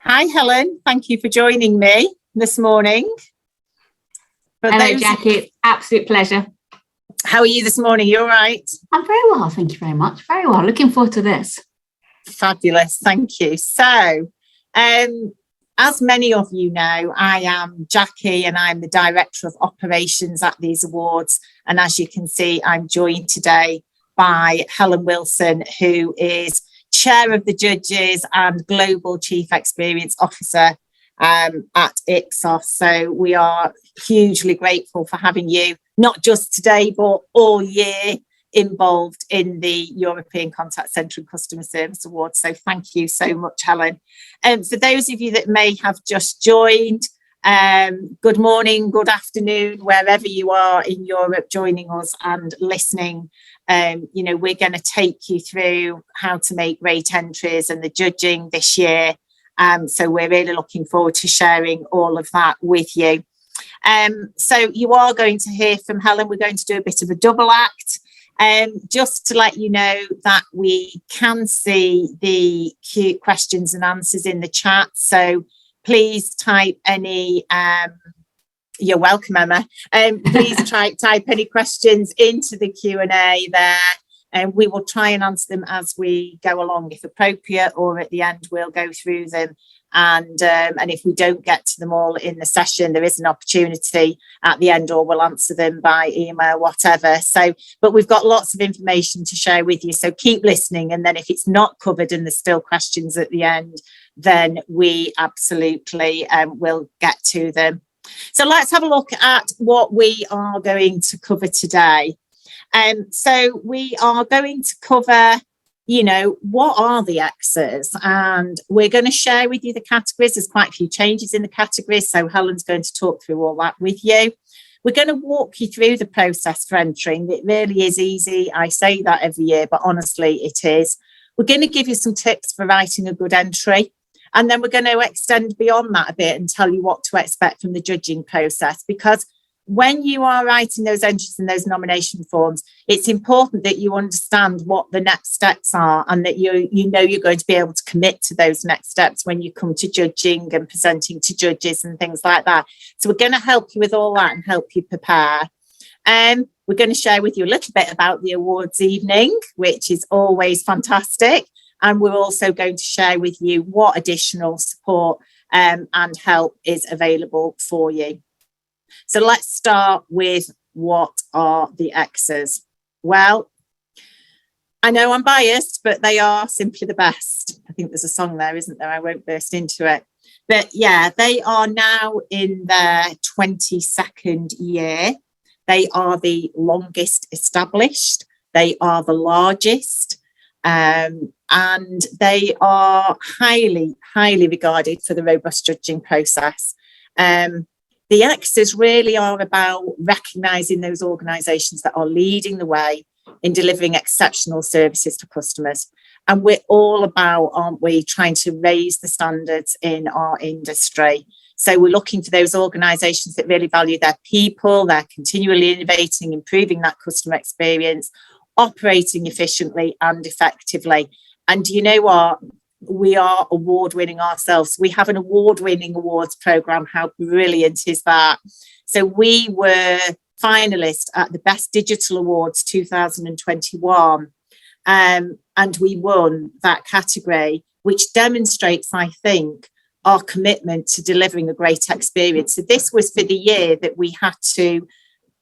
Hi, Helen. Thank you for joining me this morning. Hello, Jackie. Absolute pleasure. How are you this morning? You all right? I'm very well. Thank you very much. Very well. Looking forward to this. Fabulous. Thank you. So, as many of you know, I am Jackie and I'm the Director of Operations at these awards. And as you can see, I'm joined today by Helen Wilson, who is Chair of the Judges and Global Chief Experience Officer at Ipsos. So we are hugely grateful for having you, not just today, but all year, involved in the European Contact Centre and Customer Service Awards. So thank you so much, Helen. For those of you that may have just joined, good morning, good afternoon, wherever you are in Europe joining us and listening. We're going to take you through how to make great entries and the judging this year. So we're really looking forward to sharing all of that with you. So you are going to hear from Helen. We're going to do a bit of a double act. Just to let you know that we can see the cute questions and answers in the chat. So please type any, you're welcome, Emma. Please type any questions into the Q&A there, and we will try and answer them as we go along, if appropriate, or at the end we'll go through them. And if we don't get to them all in the session, there is an opportunity at the end, or we'll answer them by email, whatever. So, but we've got lots of information to share with you. So keep listening. And then if it's not covered and there's still questions at the end, then we absolutely will get to them. So let's have a look at what we are going to cover today. So we are going to cover, what are the X's? And we're going to share with you the categories. There's quite a few changes in the categories. So Helen's going to talk through all that with you. We're going to walk you through the process for entering. It really is easy. I say that every year, but honestly, it is. We're going to give you some tips for writing a good entry. And then we're going to extend beyond that a bit and tell you what to expect from the judging process, because when you are writing those entries and those nomination forms, it's important that you understand what the next steps are, and that you're going to be able to commit to those next steps when you come to judging and presenting to judges and things like that. So we're going to help you with all that and help you prepare. We're going to share with you a little bit about the awards evening, which is always fantastic. And we're also going to share with you what additional support and help is available for you. So let's start with, what are the X's? Well, I know I'm biased, but they are simply the best. I think there's a song there, isn't there? I won't burst into it. But yeah, they are now in their 22nd year. They are the longest established. They are the largest. And they are highly, highly regarded for the robust judging process. The X's really are about recognising those organisations that are leading the way in delivering exceptional services to customers. And we're all about, aren't we, trying to raise the standards in our industry. So we're looking for those organisations that really value their people, they're continually innovating, improving that customer experience, operating efficiently and effectively. And you know what? We are award-winning ourselves. We have an award-winning awards programme. How brilliant is that? So we were finalists at the Best Digital Awards 2021, and we won that category, which demonstrates, I think, our commitment to delivering a great experience. So this was for the year that we had to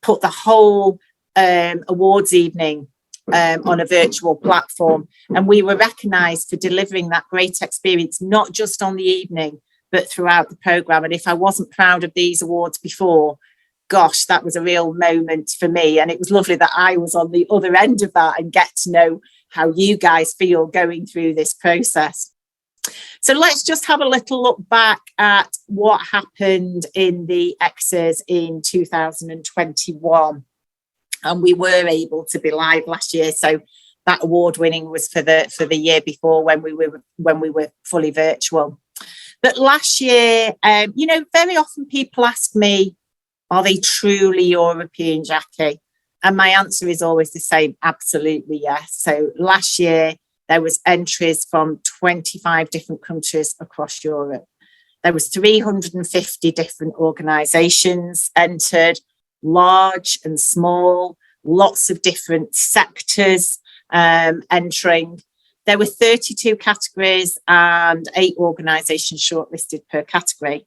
put the whole awards evening on a virtual platform, and we were recognised for delivering that great experience, not just on the evening but throughout the programme. And if I wasn't proud of these awards before, gosh, that was a real moment for me. And it was lovely that I was on the other end of that and get to know how you guys feel going through this process. So let's just have a little look back at what happened in the X's in 2021. And we were able to be live last year. So that award winning was for the year before, when we were fully virtual. But last year, very often people ask me, are they truly European, Jackie? And my answer is always the same, absolutely yes. So last year, there was entries from 25 different countries across Europe. There was 350 different organisations entered, large and small, lots of different sectors entering. There were 32 categories and 8 organisations shortlisted per category.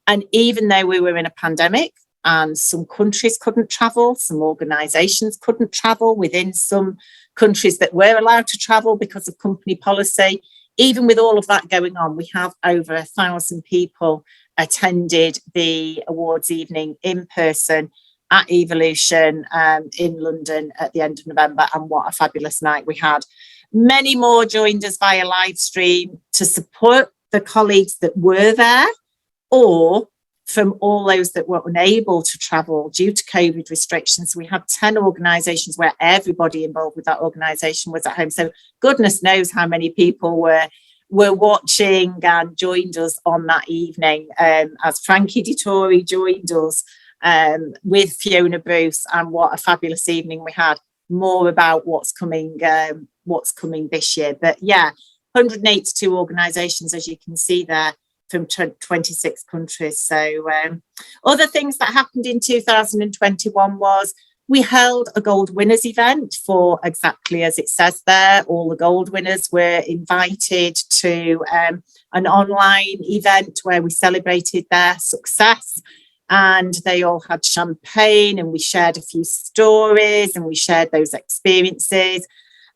And even though we were in a pandemic and some countries couldn't travel, some organisations couldn't travel within some countries that were allowed to travel because of company policy, even with all of that going on, we have over 1,000 people attended the awards evening in person at Evolution in London at the end of November. And what a fabulous night we had. Many more joined us via live stream to support the colleagues that were there, or from all those that were unable to travel due to COVID restrictions. We had 10 organisations where everybody involved with that organisation was at home. So goodness knows how many people were watching and joined us on that evening, as Frankie Dettori joined us with Fiona Bruce, and what a fabulous evening we had. More about what's coming this year. But yeah, 182 organisations, as you can see there, from 26 countries. So other things that happened in 2021 was we held a gold winners event for exactly as it says there. All the gold winners were invited to an online event where we celebrated their success, and they all had champagne, and we shared a few stories and we shared those experiences.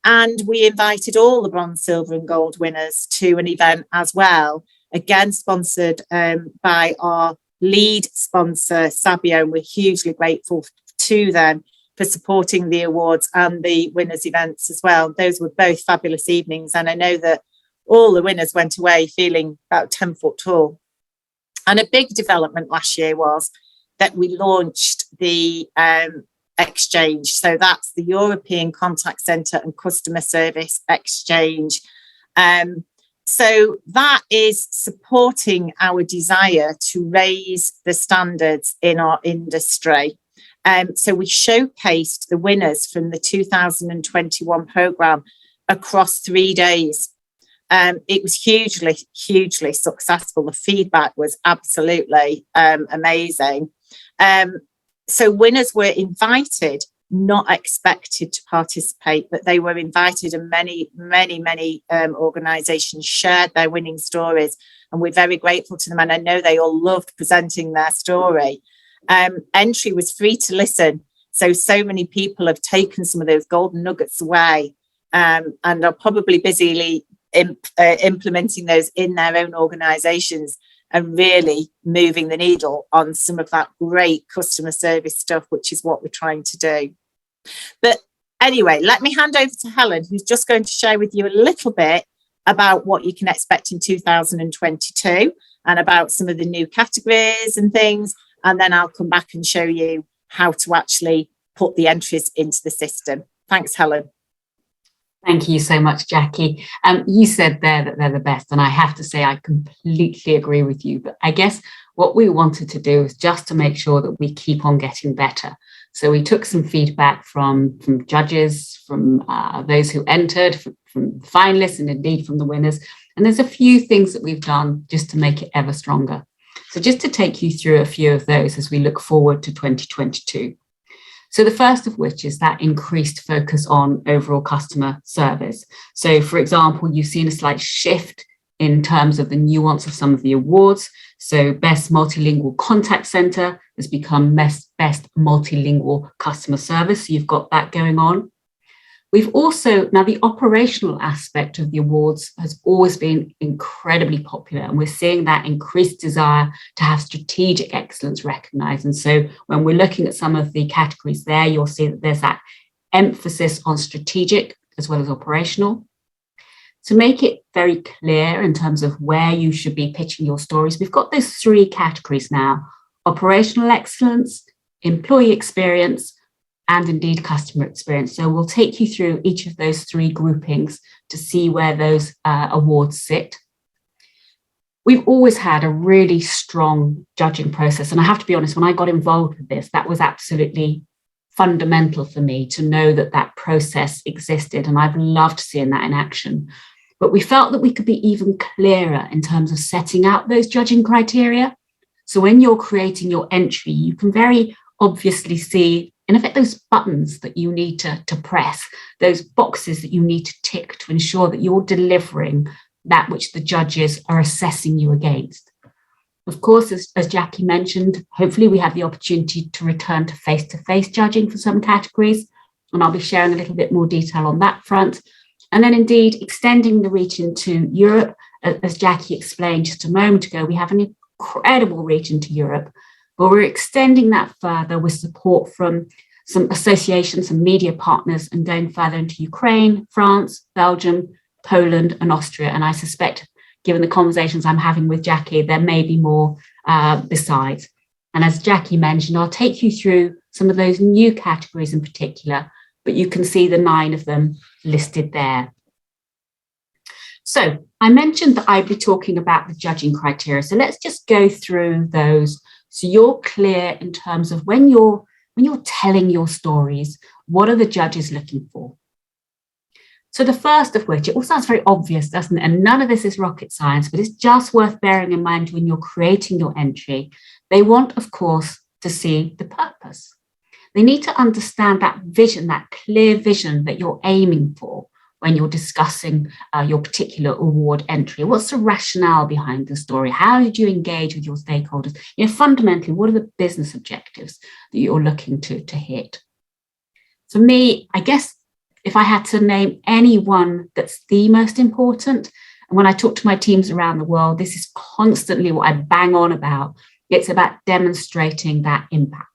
And we invited all the bronze, silver and gold winners to an event as well, again sponsored by our lead sponsor, Sabio, and we're hugely grateful to them for supporting the awards and the winners events as well. Those were both fabulous evenings, and I know that all the winners went away feeling about 10 foot tall. And a big development last year was that we launched the exchange. So that's the European Contact Centre and Customer Service Exchange. So that is supporting our desire to raise the standards in our industry. So we showcased the winners from the 2021 programme across 3 days. It was hugely successful. The feedback was absolutely amazing. So winners were invited, not expected to participate, but they were invited, and many organisations shared their winning stories, and we're very grateful to them, and I know they all loved presenting their story. Entry was free to listen, so many people have taken some of those golden nuggets away, and are probably busily implementing those in their own organisations and really moving the needle on some of that great customer service stuff, which is what we're trying to do. But anyway, let me hand over to Helen, who's just going to share with you a little bit about what you can expect in 2022 and about some of the new categories and things. And then I'll come back and show you how to actually put the entries into the system. Thanks, Helen. Thank you so much, Jackie. You said there that they're the best, and I have to say I completely agree with you. But I guess what we wanted to do is just to make sure that we keep on getting better. So we took some feedback from judges, from those who entered, from finalists, and indeed from the winners. And there's a few things that we've done just to make it ever stronger. So just to take you through a few of those as we look forward to 2022. So the first of which is that increased focus on overall customer service. So for example, you've seen a slight shift in terms of the nuance of some of the awards. So Best Multilingual Contact Centre has become Best Multilingual Customer Service. So you've got that going on. We've also, now the operational aspect of the awards has always been incredibly popular, and we're seeing that increased desire to have strategic excellence recognised. And so when we're looking at some of the categories there, you'll see that there's that emphasis on strategic as well as operational. To make it very clear in terms of where you should be pitching your stories, we've got those 3 categories now: operational excellence, employee experience, and indeed customer experience. So we'll take you through each of those 3 groupings to see where those awards sit. We've always had a really strong judging process. And I have to be honest, when I got involved with this, that was absolutely fundamental for me to know that that process existed. And I've loved seeing that in action. But we felt that we could be even clearer in terms of setting out those judging criteria. So when you're creating your entry, you can very obviously see, in effect, those buttons that you need to press, those boxes that you need to tick to ensure that you're delivering that which the judges are assessing you against. Of course, as Jackie mentioned, hopefully we have the opportunity to return to face-to-face judging for some categories, and I'll be sharing a little bit more detail on that front. And then indeed, extending the reach into Europe, as Jackie explained just a moment ago, we have an incredible reach into Europe, but we're extending that further with support from some associations and media partners and going further into Ukraine, France, Belgium, Poland and Austria. And I suspect, given the conversations I'm having with Jackie, there may be more besides. And as Jackie mentioned, I'll take you through some of those new categories in particular, but you can see the 9 of them listed there. So I mentioned that I'd be talking about the judging criteria. So let's just go through those so you're clear in terms of when you're telling your stories, what are the judges looking for? So the first of which, it all sounds very obvious, doesn't it? And none of this is rocket science, but it's just worth bearing in mind when you're creating your entry. They want, of course, to see the purpose. They need to understand that vision, that clear vision that you're aiming for when you're discussing your particular award entry. What's the rationale behind the story? How did you engage with your stakeholders? Fundamentally, what are the business objectives that you're looking to hit? For me, I guess if I had to name any one that's the most important, and when I talk to my teams around the world, this is constantly what I bang on about. It's about demonstrating that impact.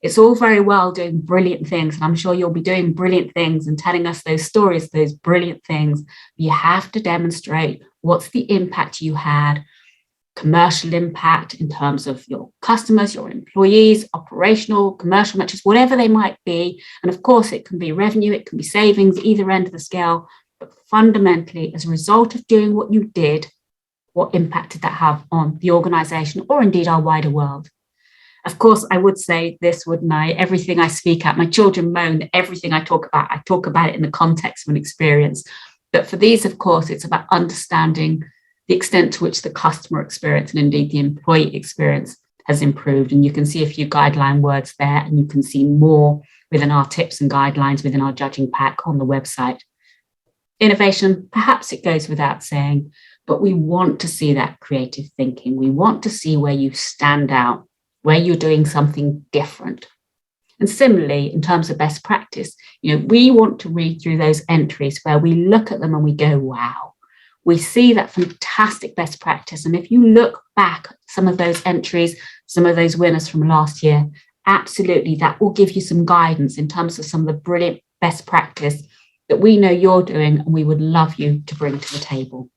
It's all very well doing brilliant things, and I'm sure you'll be doing brilliant things and telling us those stories, those brilliant things. You have to demonstrate what's the impact you had, commercial impact in terms of your customers, your employees, operational, commercial metrics, whatever they might be. And of course, it can be revenue, it can be savings, either end of the scale. But fundamentally, as a result of doing what you did, what impact did that have on the organization or indeed our wider world? Of course, I would say this, wouldn't I? Everything I speak at, my children moan that everything I talk about it in the context of an experience. But for these, of course, it's about understanding the extent to which the customer experience and indeed the employee experience has improved. And you can see a few guideline words there, and you can see more within our tips and guidelines within our judging pack on the website. Innovation, perhaps it goes without saying, but we want to see that creative thinking. We want to see where you stand out, where you're doing something different. And similarly, in terms of best practice, we want to read through those entries where we look at them and we go, wow, we see that fantastic best practice. And if you look back at some of those entries, some of those winners from last year, absolutely, that will give you some guidance in terms of some of the brilliant best practice that we know you're doing and we would love you to bring to the table.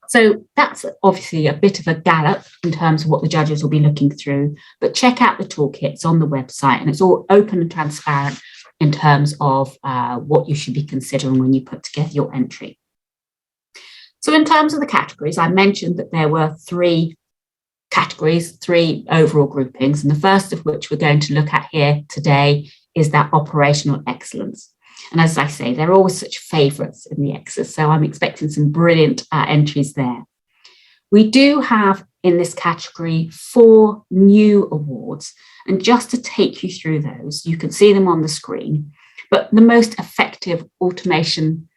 So that's obviously a bit of a gallop in terms of what the judges will be looking through, but check out the toolkits on the website, and it's all open and transparent in terms of what you should be considering when you put together your entry. So in terms of the categories, I mentioned that there were 3 categories, 3 overall groupings, and the first of which we're going to look at here today is that operational excellence. And as I say, they're always such favourites in the X's, so I'm expecting some brilliant entries there. We do have in this category 4 new awards, and just to take you through those, you can see them on the screen, but the most effective automation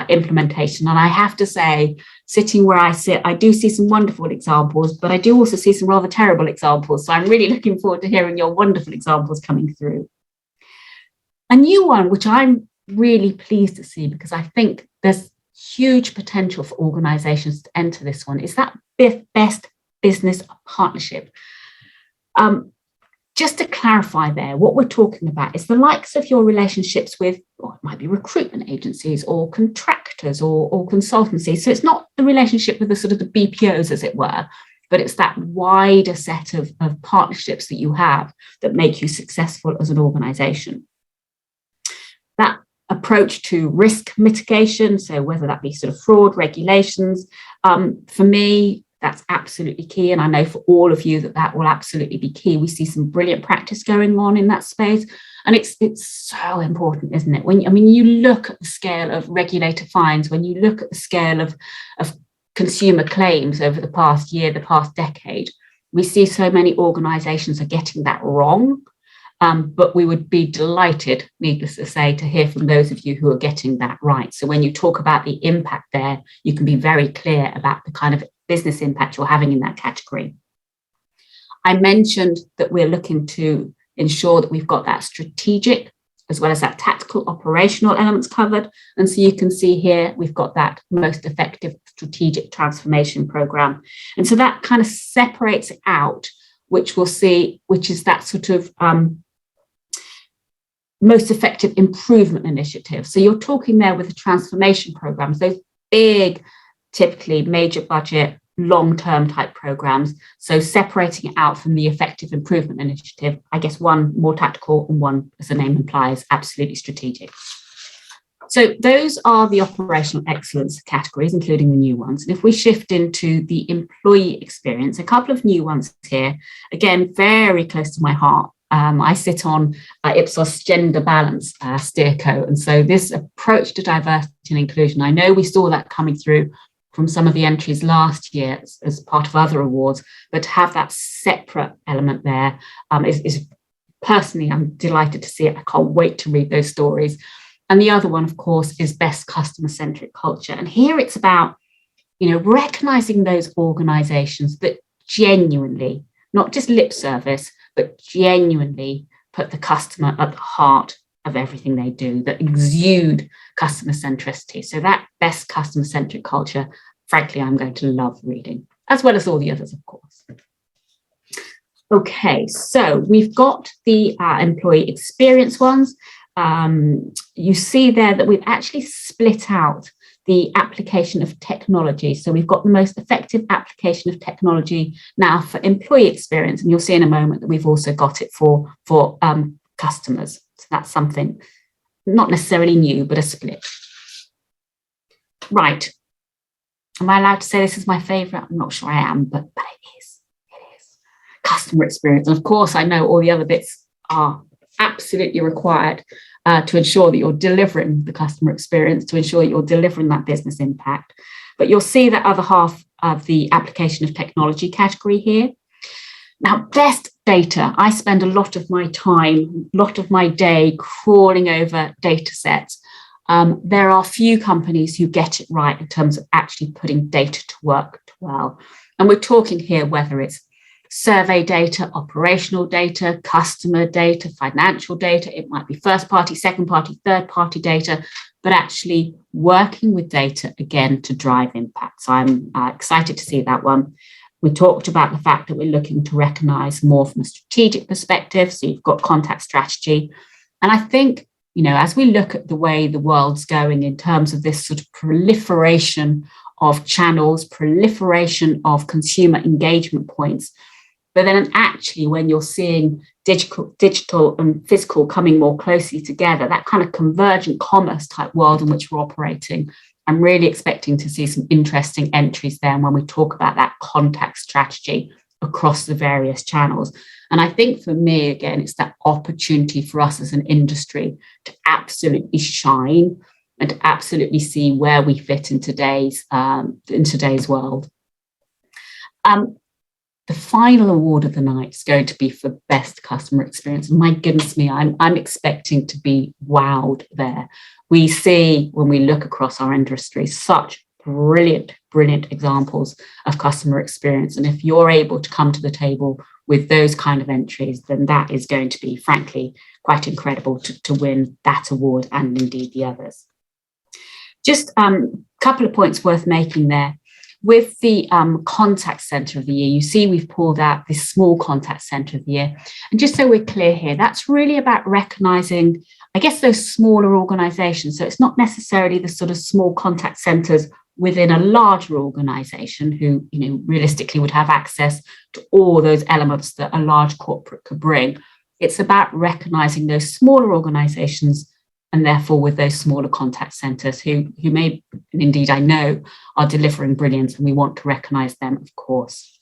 implementation. And I have to say, sitting where I sit, I do see some wonderful examples, but I do also see some rather terrible examples. So I'm really looking forward to hearing your wonderful examples coming through. A new one, which I'm really pleased to see because I think there's huge potential for organizations to enter this one, is that best business partnership. Just to clarify there, what we're talking about is the likes of your relationships with, well, it might be recruitment agencies or contractors or consultancies. So it's not the relationship with the sort of the BPOs, as it were, but it's that wider set of partnerships that you have that make you successful as an organization. That approach to risk mitigation, so whether that be sort of fraud regulations, for me, that's absolutely key. And I know for all of you that will absolutely be key. We see some brilliant practice going on in that space. And it's so important, isn't it? When you look at the scale of regulator fines, when you look at the scale of consumer claims over the past year, the past decade, we see so many organisations are getting that wrong. But we would be delighted, needless to say, to hear from those of you who are getting that right. So when you talk about the impact there, you can be very clear about the kind of business impact you're having in that category. I mentioned that we're looking to ensure that we've got that strategic as well as that tactical operational elements covered. And so you can see here, we've got that most effective strategic transformation program. And so that kind of separates it out, which we'll see, which is that sort of most effective improvement initiative. So you're talking there with the transformation programs, those big, typically major budget, long-term type programs. So separating it out from the effective improvement initiative, I guess one more tactical and one, as the name implies, absolutely strategic. So those are the operational excellence categories, including the new ones. And if we shift into the employee experience, a couple of new ones here, again, very close to my heart. I sit on Ipsos Gender Balance Steerco. And so this approach to diversity and inclusion, I know we saw that coming through from some of the entries last year as part of other awards, but to have that separate element there is personally, I'm delighted to see it. I can't wait to read those stories. And the other one, of course, is best customer-centric culture. And here it's about, recognizing those organizations that genuinely, not just lip service, but genuinely put the customer at the heart of everything they do, that exude customer centricity. So that best customer-centric culture, frankly, I'm going to love reading, as well as all the others, of course. Okay, so we've got the employee experience ones. You see there that we've actually split out the application of technology. So we've got the most effective application of technology now for employee experience. And you'll see in a moment that we've also got it for customers. So that's something not necessarily new, but a split. Right. Am I allowed to say this is my favourite? I'm not sure I am, but it is. It is. Customer experience. And of course, I know all the other bits are absolutely required to ensure that you're delivering the customer experience, to ensure that you're delivering that business impact. But you'll see that other half of the application of technology category here. Now, best data. I spend a lot of my time, a lot of my day crawling over data sets. There are few companies who get it right in terms of actually putting data to work well. And we're talking here whether it's survey data, operational data, customer data, financial data. It might be first party, second party, third party data, but actually working with data again to drive impact. So I'm excited to see that one. We talked about the fact that we're looking to recognise more from a strategic perspective. So you've got contact strategy. And I think, as we look at the way the world's going in terms of this sort of proliferation of channels, proliferation of consumer engagement points, but then actually when you're seeing digital and physical coming more closely together, that kind of convergent commerce type world in which we're operating, I'm really expecting to see some interesting entries there when we talk about that contact strategy across the various channels. And I think for me, again, it's that opportunity for us as an industry to absolutely shine and to absolutely see where we fit in today's world. The final award of the night is going to be for best customer experience. My goodness me, I'm expecting to be wowed there. We see, when we look across our industry, such brilliant examples of customer experience. And if you're able to come to the table with those kind of entries, then that is going to be, frankly, quite incredible to win that award and indeed the others. Just a couple of points worth making there. With the contact centre of the year, you see we've pulled out this small contact centre of the year. And just so we're clear here, that's really about recognising, I guess, those smaller organisations. So it's not necessarily the sort of small contact centres within a larger organisation who, realistically would have access to all those elements that a large corporate could bring. It's about recognising those smaller organisations and therefore with those smaller contact centres who may, and indeed I know, are delivering brilliance, and we want to recognise them, of course.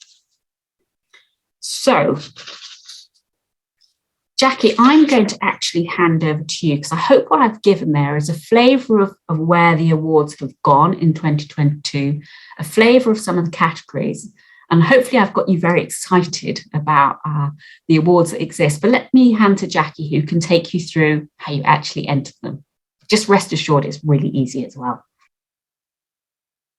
So, Jackie, I'm going to actually hand over to you because I hope what I've given there is a flavour of where the awards have gone in 2022, a flavour of some of the categories, and hopefully I've got you very excited about the awards that exist. But let me hand to Jackie, who can take you through how you actually enter them. Just rest assured it's really easy as well.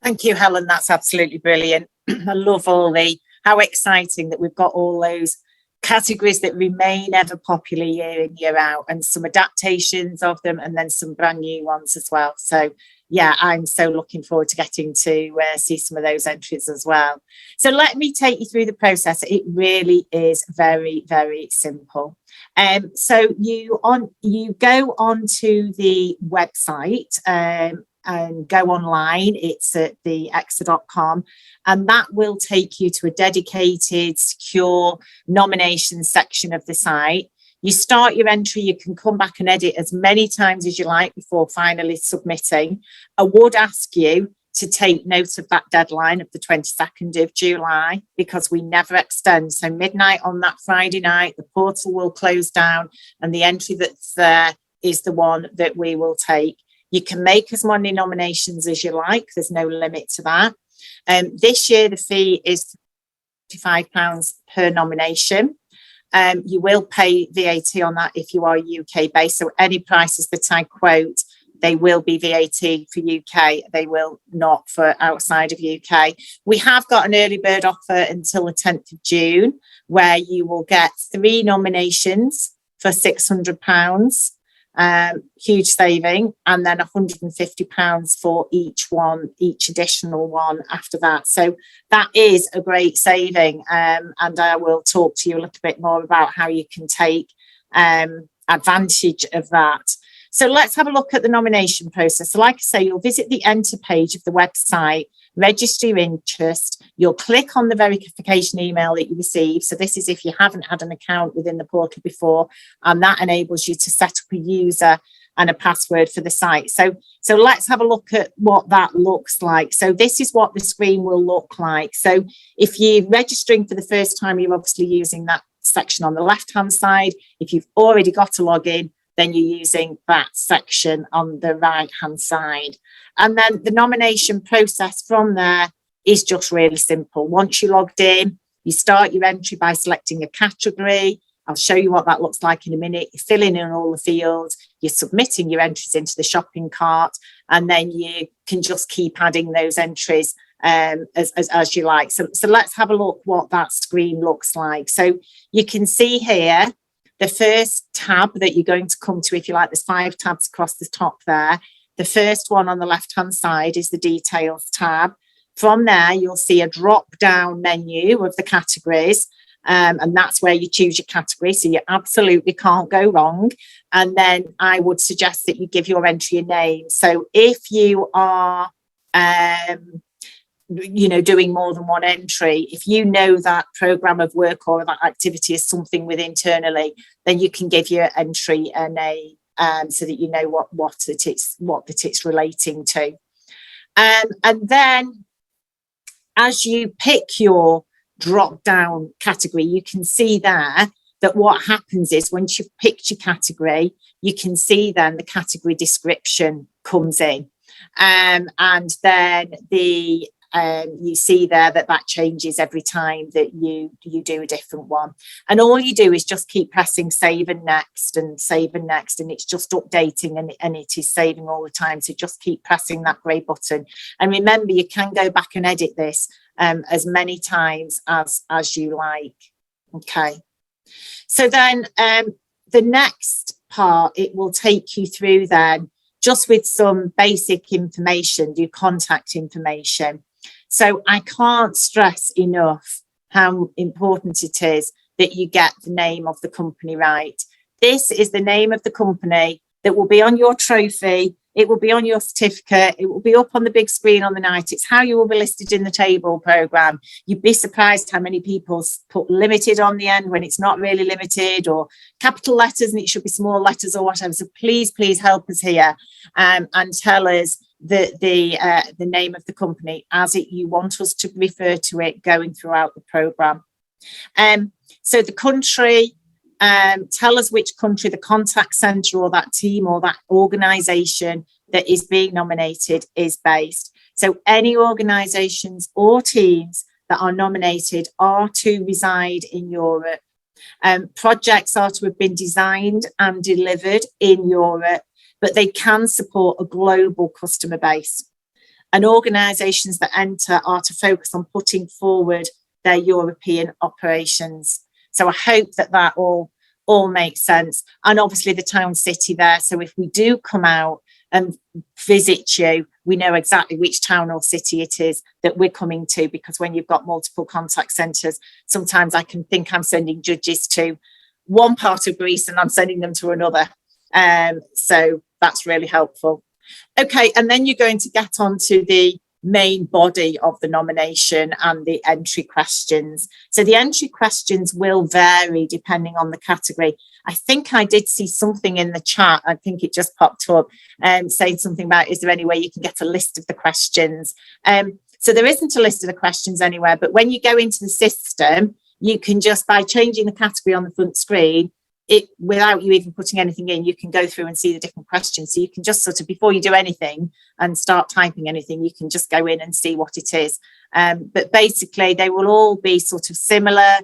Thank you, Helen. That's absolutely brilliant. I love how exciting that we've got all those categories that remain ever popular year in, year out, and some adaptations of them, and then some brand new ones as well. So yeah, I'm so looking forward to getting to see some of those entries as well. So let me take you through the process. It really is very, very simple. So you go onto the website and go online. It's at the ECCCCSA.com, and that will take you to a dedicated, secure nomination section of the site. You start your entry, you can come back and edit as many times as you like before finally submitting. I would ask you to take note of that deadline of the 22nd of July, because we never extend. So midnight on that Friday night, the portal will close down and the entry that's there is the one that we will take. You can make as many nominations as you like. There's no limit to that. This year, the fee is £55 per nomination. You will pay VAT on that if you are UK based. So any prices that I quote, they will be VAT for UK. They will not for outside of UK. We have got an early bird offer until the 10th of June, where you will get 3 nominations for £600. Huge saving, and then £150 for each additional one after that. So that is a great saving, and I will talk to you a little bit more about how you can take advantage of that. So let's have a look at the nomination process. So like I say, you'll visit the enter page of the website, register your interest, you'll click on the verification email that you receive. So this is if you haven't had an account within the portal before, and that enables you to set up a user and a password for the site. So let's have a look at what that looks like. So this is what the screen will look like. So if you're registering for the first time, you're obviously using that section on the left-hand side. If you've already got a login, then you're using that section on the right-hand side. And then the nomination process from there is just really simple. Once you're logged in, you start your entry by selecting a category. I'll show you what that looks like in a minute. You're filling in all the fields, you're submitting your entries into the shopping cart, and then you can just keep adding those entries as you like. So let's have a look what that screen looks like. So you can see here, the first tab that you're going to come to, if you like, there's 5 tabs across the top there. The first one on the left-hand side is the details tab. From there, you'll see a drop-down menu of the categories, and that's where you choose your category. So you absolutely can't go wrong. And then I would suggest that you give your entry a name. So if you are doing more than one entry, if you know that program of work or that activity is something with internally, then you can give your entry a name, so that you know what it's relating to. And then as you pick your drop down category, you can see there that what happens is once you've picked your category, you can see then the category description comes in, and then you see there that changes every time that you do a different one. And all you do is just keep pressing save and next, and it's just updating, and it is saving all the time. So just keep pressing that grey button. And remember, you can go back and edit this as many times as you like. Okay. So then the next part, it will take you through then just with some basic information, your contact information. So I can't stress enough how important it is that you get the name of the company right. This is the name of the company that will be on your trophy. It will be on your certificate. It will be up on the big screen on the night. It's how you will be listed in the table programme. You'd be surprised how many people put limited on the end when it's not really limited, or capital letters and it should be small letters or whatever. So please help us here and tell us the name of the company as you want us to refer to it going throughout the programme. So the country, Tell us which country the contact centre or that team or that organisation that is being nominated is based. So any organisations or teams that are nominated are to reside in Europe. Projects are to have been designed and delivered in Europe, but they can support a global customer base. And organisations that enter are to focus on putting forward their European operations. So I hope that that all makes sense. And obviously the town city there. So if we do come out and visit you, we know exactly which town or city it is that we're coming to, because when you've got multiple contact centres, sometimes I can think I'm sending judges to one part of Greece and I'm sending them to another. So that's really helpful. Okay, and then you're going to get on to the main body of the nomination and the entry questions. So the entry questions will vary depending on the category. I think I did see something in the chat, I think it just popped up, saying something about, is there any way you can get a list of the questions? So there isn't a list of the questions anywhere, but when you go into the system, you can just, by changing the category on the front screen, it, without you even putting anything in, you can go through and see the different questions. So you can just sort of, before you do anything and start typing anything, you can just go in and see what it is. But basically, they will all be sort of similar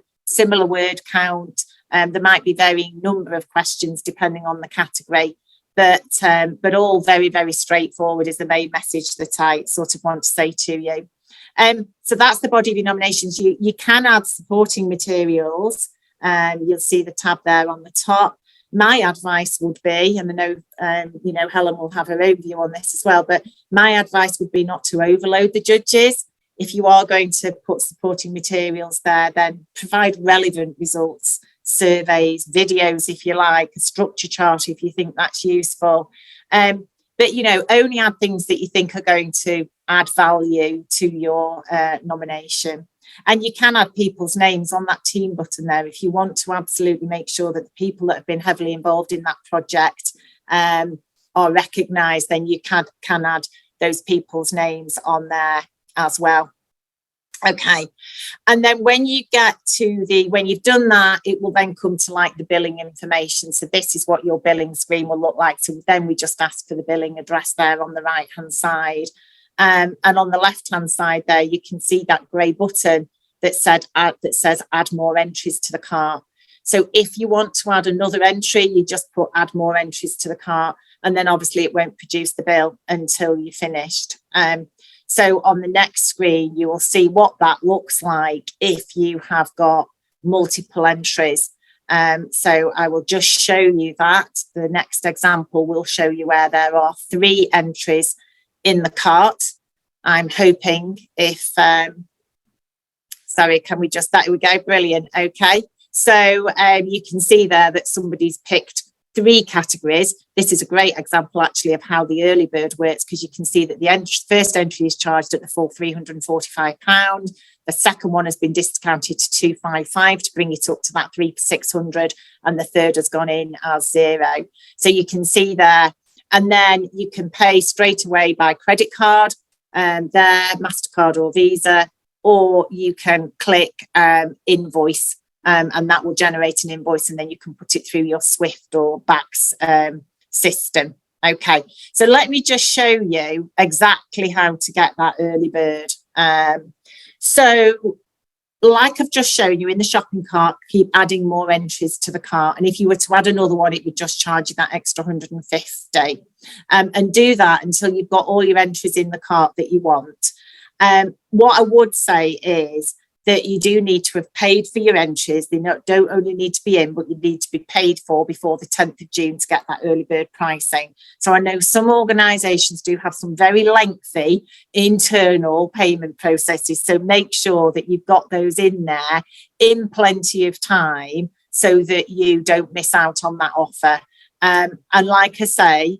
word count. There might be varying number of questions depending on the category, but all very, very straightforward is the main message that I sort of want to say to you. So that's the body of your nominations. You can add supporting materials. You'll see the tab there on the top. My advice would be, and I know, Helen will have her overview on this as well, but my advice would be not to overload the judges. If you are going to put supporting materials there, then provide relevant results, surveys, videos, if you like, a structure chart if you think that's useful. But, only add things that you think are going to add value to your nomination. And you can add people's names on that team button there if you want to absolutely make sure that the people that have been heavily involved in that project are recognised. Then you can add those people's names on there as well. Okay, and then when you get to when you've done that, it will then come to like the billing information. So this is what your billing screen will look like. So then we just ask for the billing address there on the right hand side. And on the left hand side there, you can see that grey button that says add more entries to the cart. So if you want to add another entry, you just put add more entries to the cart, and then obviously it won't produce the bill until you're finished. So on the next screen, you will see what that looks like if you have got multiple entries. So I will just show you that. The next example will show you where there are 3 entries in the cart. I'm hoping if, sorry, can we just, there we go, brilliant, okay. So you can see there that somebody's picked 3 categories. This is a great example actually of how the early bird works, because you can see that the first entry is charged at the full £345. The second one has been discounted to £255 to bring it up to that £3,600, and the third has gone in as 0. So you can see there. And then you can pay straight away by credit card, there, MasterCard or Visa, or you can click invoice, and that will generate an invoice, and then you can put it through your Swift or Bax system. Okay, so let me just show you exactly how to get that early bird. So like I've just shown you in the shopping cart, keep adding more entries to the cart. And if you were to add another one, it would just charge you that extra 150. And do that until you've got all your entries in the cart that you want. What I would say is that you do need to have paid for your entries. They don't only need to be in, but you need to be paid for before the 10th of June to get that early bird pricing. So I know some organisations do have some very lengthy internal payment processes. So make sure that you've got those in there in plenty of time so that you don't miss out on that offer. And like I say,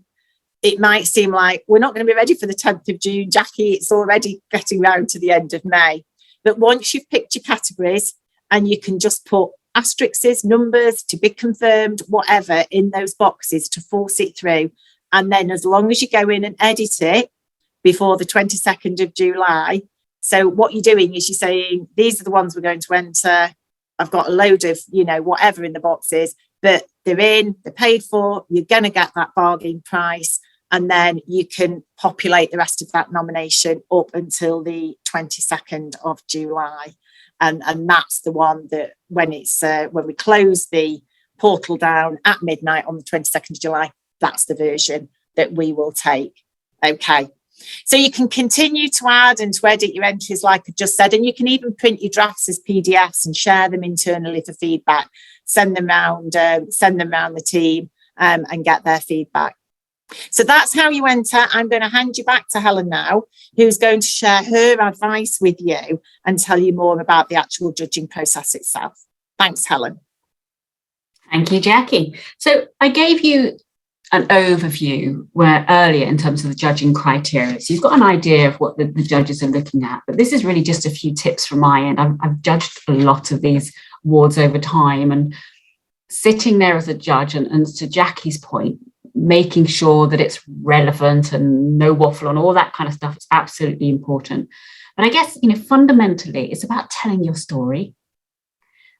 it might seem like we're not going to be ready for the 10th of June, Jackie. It's already getting round to the end of May. But once you've picked your categories, and you can just put asterisks, numbers, to be confirmed, whatever, in those boxes to force it through. And then as long as you go in and edit it before the 22nd of July. So what you're doing is you're saying, these are the ones we're going to enter. I've got a load of, whatever in the boxes. but they're in, they're paid for, you're going to get that bargain price, and then you can populate the rest of that nomination up until the 22nd of July. And that's the one that when we close the portal down at midnight on the 22nd of July, that's the version that we will take. Okay. So you can continue to add and to edit your entries, like I just said, and you can even print your drafts as PDFs and share them internally for feedback, send them around the team and get their feedback. So that's how you enter. I'm going to hand you back to Helen now, who's going to share her advice with you and tell you more about the actual judging process itself. Thanks, Helen. Thank you, Jackie. So I gave you an overview earlier in terms of the judging criteria. So you've got an idea of what the judges are looking at, but this is really just a few tips from my end. I've judged a lot of these awards over time, and sitting there as a judge and to Jackie's point, making sure that it's relevant and no waffle on all that kind of stuff is absolutely important. But I guess, fundamentally, it's about telling your story.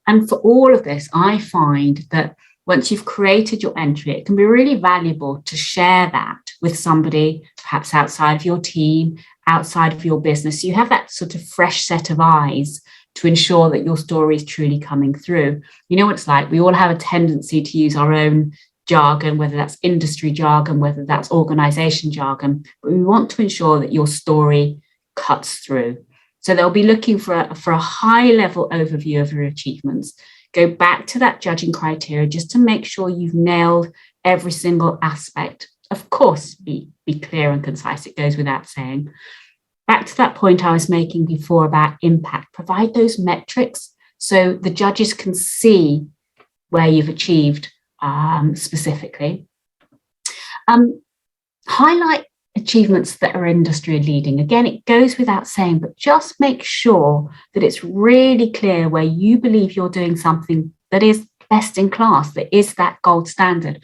And for all of this, I find that once you've created your entry, it can be really valuable to share that with somebody, perhaps outside of your team, outside of your business. So you have that sort of fresh set of eyes to ensure that your story is truly coming through. You know what it's like? We all have a tendency to use our own jargon, whether that's industry jargon, whether that's organization jargon, but we want to ensure that your story cuts through. So they'll be looking for a high level overview of your achievements. Go back to that judging criteria just to make sure you've nailed every single aspect. Of course, be clear and concise. It goes without saying. Back to that point I was making before about impact. Provide those metrics so the judges can see where you've achieved specifically. Highlight achievements that are industry leading. Again, it goes without saying, but just make sure that it's really clear where you believe you're doing something that is best in class, that is that gold standard.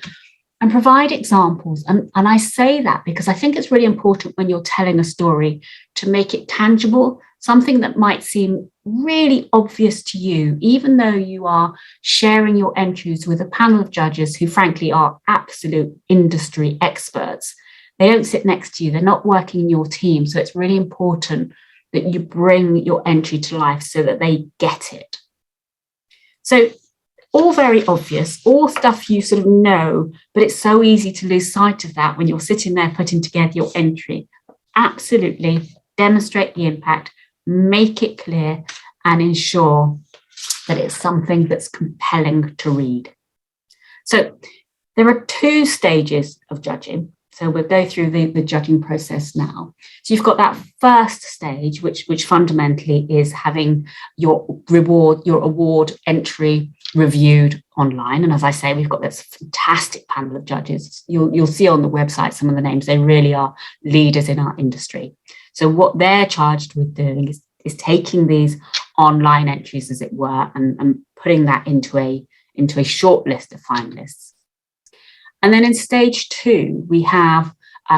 And provide examples. And I say that because I think it's really important when you're telling a story to make it tangible, something that might seem really obvious to you, even though you are sharing your entries with a panel of judges who frankly are absolute industry experts. They don't sit next to you. They're not working in your team. So it's really important that you bring your entry to life so that they get it. So all very obvious, all stuff you sort of know, but it's so easy to lose sight of that when you're sitting there putting together your entry. Absolutely demonstrate the impact, make it clear, and ensure that it's something that's compelling to read. So there are two stages of judging. So we'll go through the judging process now. So you've got that first stage, which fundamentally is having your award entry reviewed online. And as I say, we've got this fantastic panel of judges. You'll see on the website some of the names. They really are leaders in our industry. So what they're charged with doing is taking these online entries, as it were, and putting that into a short list of finalists. And then in stage two, we have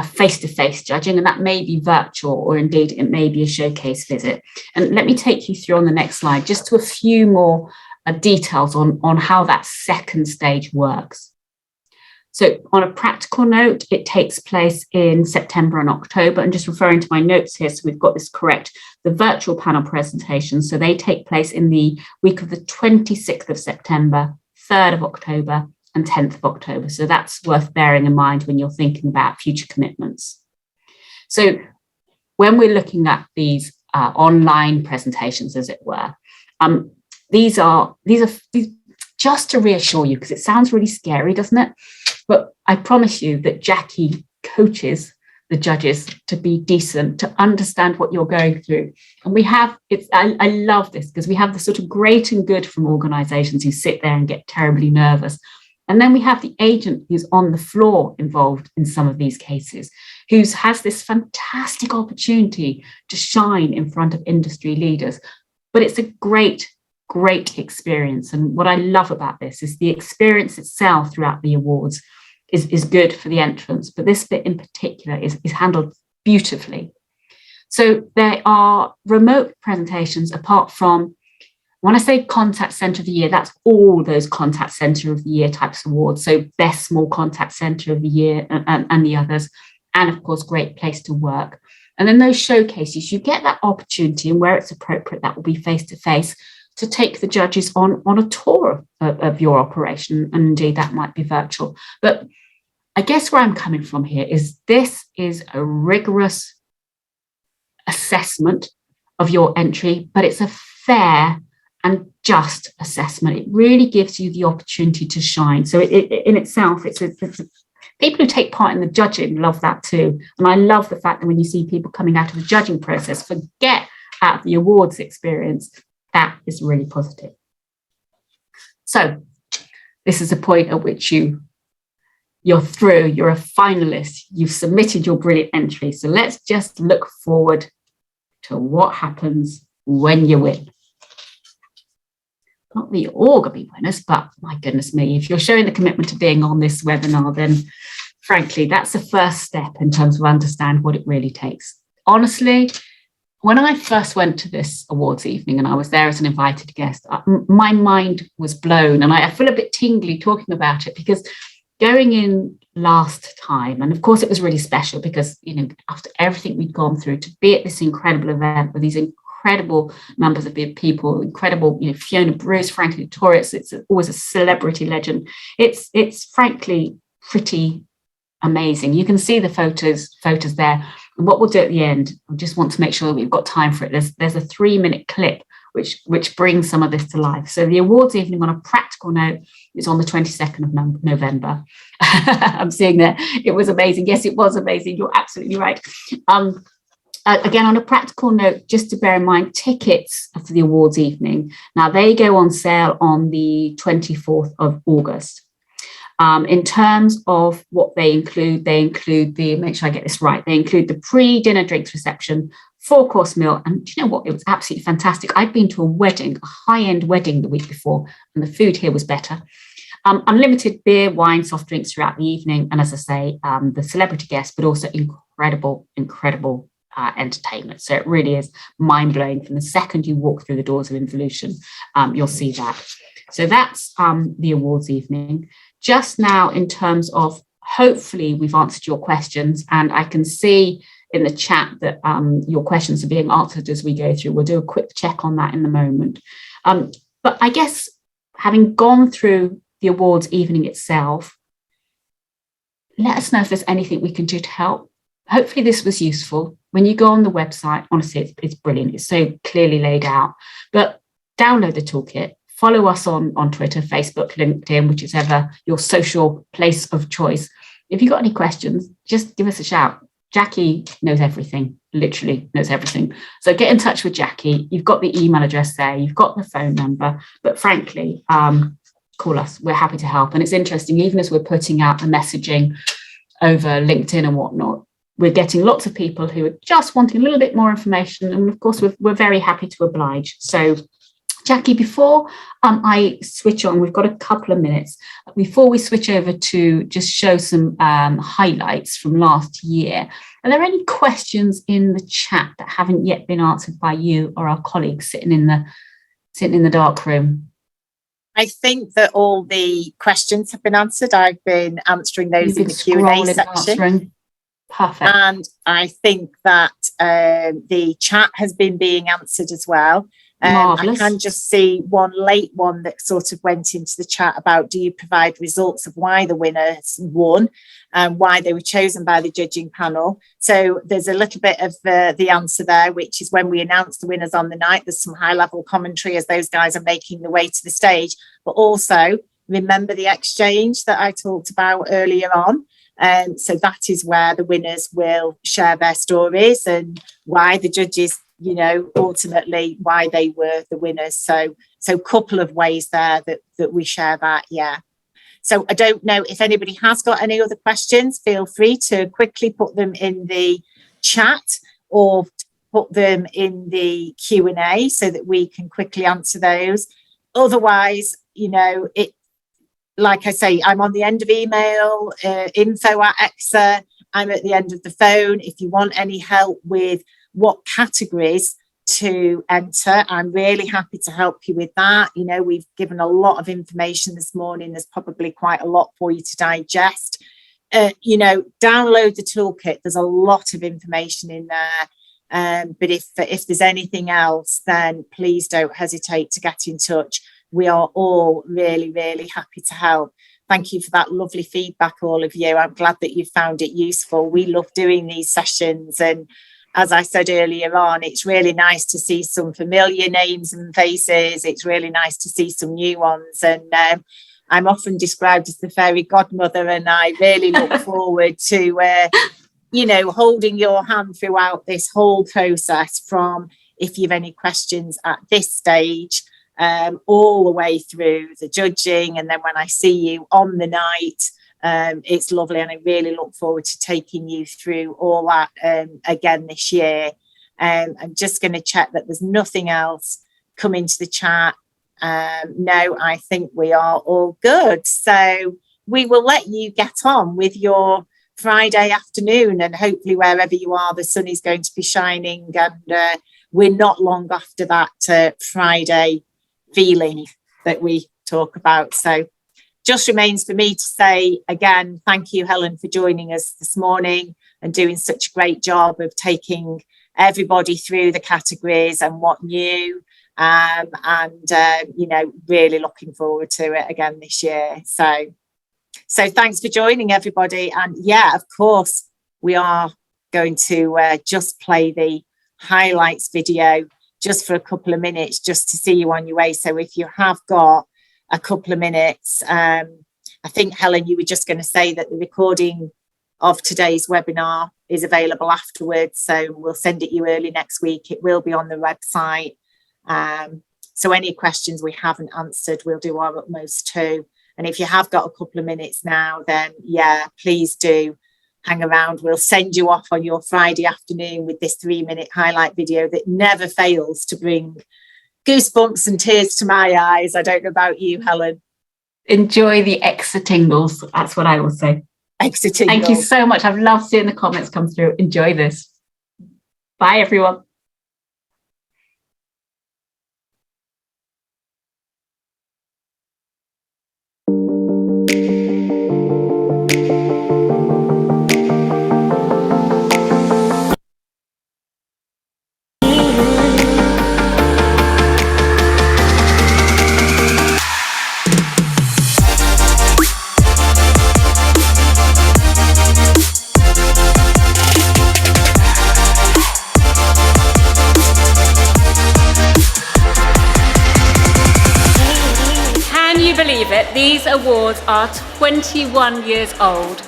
face-to-face judging, and that may be virtual, or indeed it may be a showcase visit. And let me take you through on the next slide, just to a few more details on how that second stage works. So on a practical note, it takes place in September and October. And just referring to my notes here, so we've got this correct, the virtual panel presentations, so they take place in the week of the 26th of September, 3rd of October, and 10th of October. So that's worth bearing in mind when you're thinking about future commitments. So when we're looking at these online presentations, as it were, these are just to reassure you, because it sounds really scary, doesn't it? But I promise you that Jackie coaches the judges to be decent, to understand what you're going through. And we have, I love this, because we have the sort of great and good from organizations who sit there and get terribly nervous. And then we have the agent who's on the floor involved in some of these cases, who has this fantastic opportunity to shine in front of industry leaders. But it's a great experience. And what I love about this is the experience itself throughout the awards is good for the entrants, but this bit in particular is handled beautifully. So there are remote presentations apart from When I say contact centre of the year, that's all those contact centre of the year types of awards. So best small contact centre of the year and the others. And of course, great place to work. And then those showcases, you get that opportunity, and where it's appropriate, that will be face-to-face, to take the judges on a tour of your operation. And indeed, that might be virtual. But I guess where I'm coming from here is this is a rigorous assessment of your entry, but it's a fair and just assessment. It really gives you the opportunity to shine. So it in itself, it's people who take part in the judging love that too. And I love the fact that when you see people coming out of the judging process, forget out of the awards experience, that is really positive. So this is a point at which you're through, you're a finalist, you've submitted your brilliant entry. So let's just look forward to what happens when you win. Not that you're all going to be winners, but my goodness me, if you're showing the commitment to being on this webinar, then frankly, that's the first step in terms of understand what it really takes. Honestly, when I first went to this awards evening and I was there as an invited guest, my mind was blown, and I feel a bit tingly talking about it, because going in last time, and of course it was really special because, you know, after everything we'd gone through, to be at this incredible event with these incredible numbers of people, incredible, you know, Fiona Bruce, Frankie Notorious, it's always a celebrity legend. It's frankly pretty amazing. You can see the photos there. And what we'll do at the end, I just want to make sure that we've got time for it. There's a 3-minute clip which brings some of this to life. So the awards evening, on a practical note, is on the 22nd of November. I'm seeing that it was amazing. Yes, it was amazing. You're absolutely right. Again, on a practical note, just to bear in mind, tickets for the awards evening, now they go on sale on the 24th of August. In terms of what they include the, make sure I get this right, they include the pre-dinner drinks reception, 4-course meal. And do you know what? It was absolutely fantastic. I'd been to a wedding, a high-end wedding the week before, and the food here was better. Unlimited beer, wine, soft drinks throughout the evening. And as I say, the celebrity guests, but also incredible entertainment. So it really is mind-blowing. From the second you walk through the doors of Involution, you'll see that. So that's the awards evening. Just now, in terms of, hopefully we've answered your questions, and I can see in the chat that your questions are being answered as we go through. We'll do a quick check on that in a moment. But I guess, having gone through the awards evening itself, let us know if there's anything we can do to help. Hopefully this was useful. When you go on the website, honestly, it's brilliant. It's so clearly laid out. But download the toolkit. Follow us on Twitter, Facebook, LinkedIn, whichever your social place of choice. If you've got any questions, just give us a shout. Jackie knows everything, literally knows everything. So get in touch with Jackie. You've got the email address there. You've got the phone number. But frankly, call us. We're happy to help. And it's interesting, even as we're putting out the messaging over LinkedIn and whatnot, we're getting lots of people who are just wanting a little bit more information. And of course, we're very happy to oblige. So Jackie, before I switch on, we've got a couple of minutes. Before we switch over to just show some highlights from last year, are there any questions in the chat that haven't yet been answered by you or our colleagues sitting in the dark room? I think that all the questions have been answered. I've been answering those in the Q&A section. Answering. Perfect. And I think that the chat has been being answered as well. I can just see one late one that sort of went into the chat about, do you provide results of why the winners won and why they were chosen by the judging panel? So there's a little bit of the answer there, which is when we announce the winners on the night, there's some high level commentary as those guys are making the way to the stage. But also remember the exchange that I talked about earlier on. So that is where the winners will share their stories and why the judges, you know, ultimately why they were the winners. So couple of ways there that we share that. Yeah. So I don't know if anybody has got any other questions, feel free to quickly put them in the chat or put them in the Q&A so that we can quickly answer those. Otherwise, you know, like I say, I'm on the end of email, info@ECCCSA. I'm at the end of the phone. If you want any help with what categories to enter. I'm really happy to help you with that. You know, we've given a lot of information this morning. There's probably quite a lot for you to digest. You know, download the toolkit. There's a lot of information in there. But if there's anything else, then please don't hesitate to get in touch. We are all really, really happy to help. Thank you for that lovely feedback, all of you. I'm glad that you found it useful. We love doing these sessions, and as I said earlier on, it's really nice to see some familiar names and faces. It's really nice to see some new ones. And I'm often described as the fairy godmother, and I really look forward to, you know, holding your hand throughout this whole process, from if you've any questions at this stage, all the way through the judging. And then when I see you on the night, it's lovely, and I really look forward to taking you through all that again this year. I'm just going to check that there's nothing else come into the chat. No, I think we are all good. So we will let you get on with your Friday afternoon, and hopefully wherever you are, the sun is going to be shining, and we're not long after that Friday feeling that we talk about. So just remains for me to say again, thank you, Helen, for joining us this morning and doing such a great job of taking everybody through the categories and what new, and you know, really looking forward to it again this year. So thanks for joining, everybody. And yeah, of course, we are going to just play the highlights video just for a couple of minutes, just to see you on your way. So if you have got a couple of minutes, I think, Helen, you were just going to say that the recording of today's webinar is available afterwards, so we'll send it you early next week. It will be on the website. So any questions we haven't answered, we'll do our utmost to. And if you have got a couple of minutes now, then yeah, please do hang around. We'll send you off on your Friday afternoon with this 3-minute highlight video that never fails to bring goosebumps and tears to my eyes. I don't know about you, Helen. Enjoy the extra tingles. That's what I will say. Extra tingles. Thank you so much. I've loved seeing the comments come through. Enjoy this. Bye, everyone. These awards are 21 years old,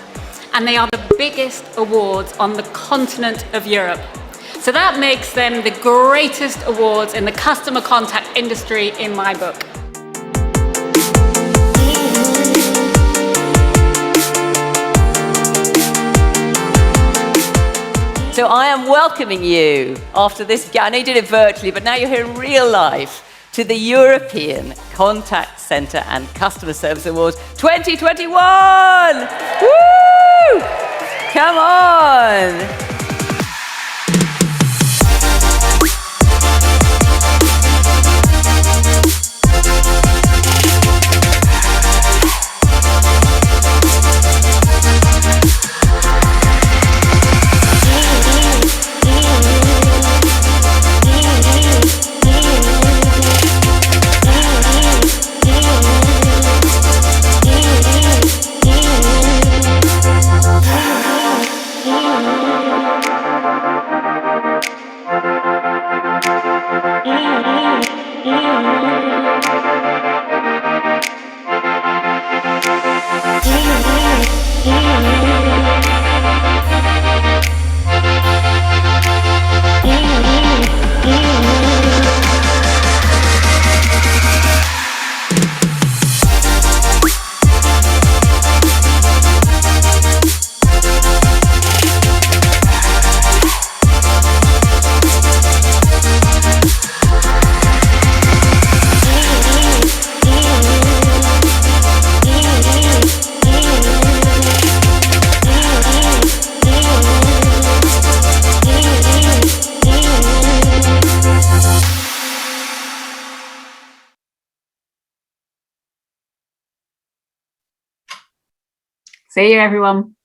and they are the biggest awards on the continent of Europe. So that makes them the greatest awards in the customer contact industry in my book. So I am welcoming you after this. I know you did it virtually, but now you're here in real life to the European Contact Centre and Customer Service Awards 2021! Woo! Come on! See you, everyone.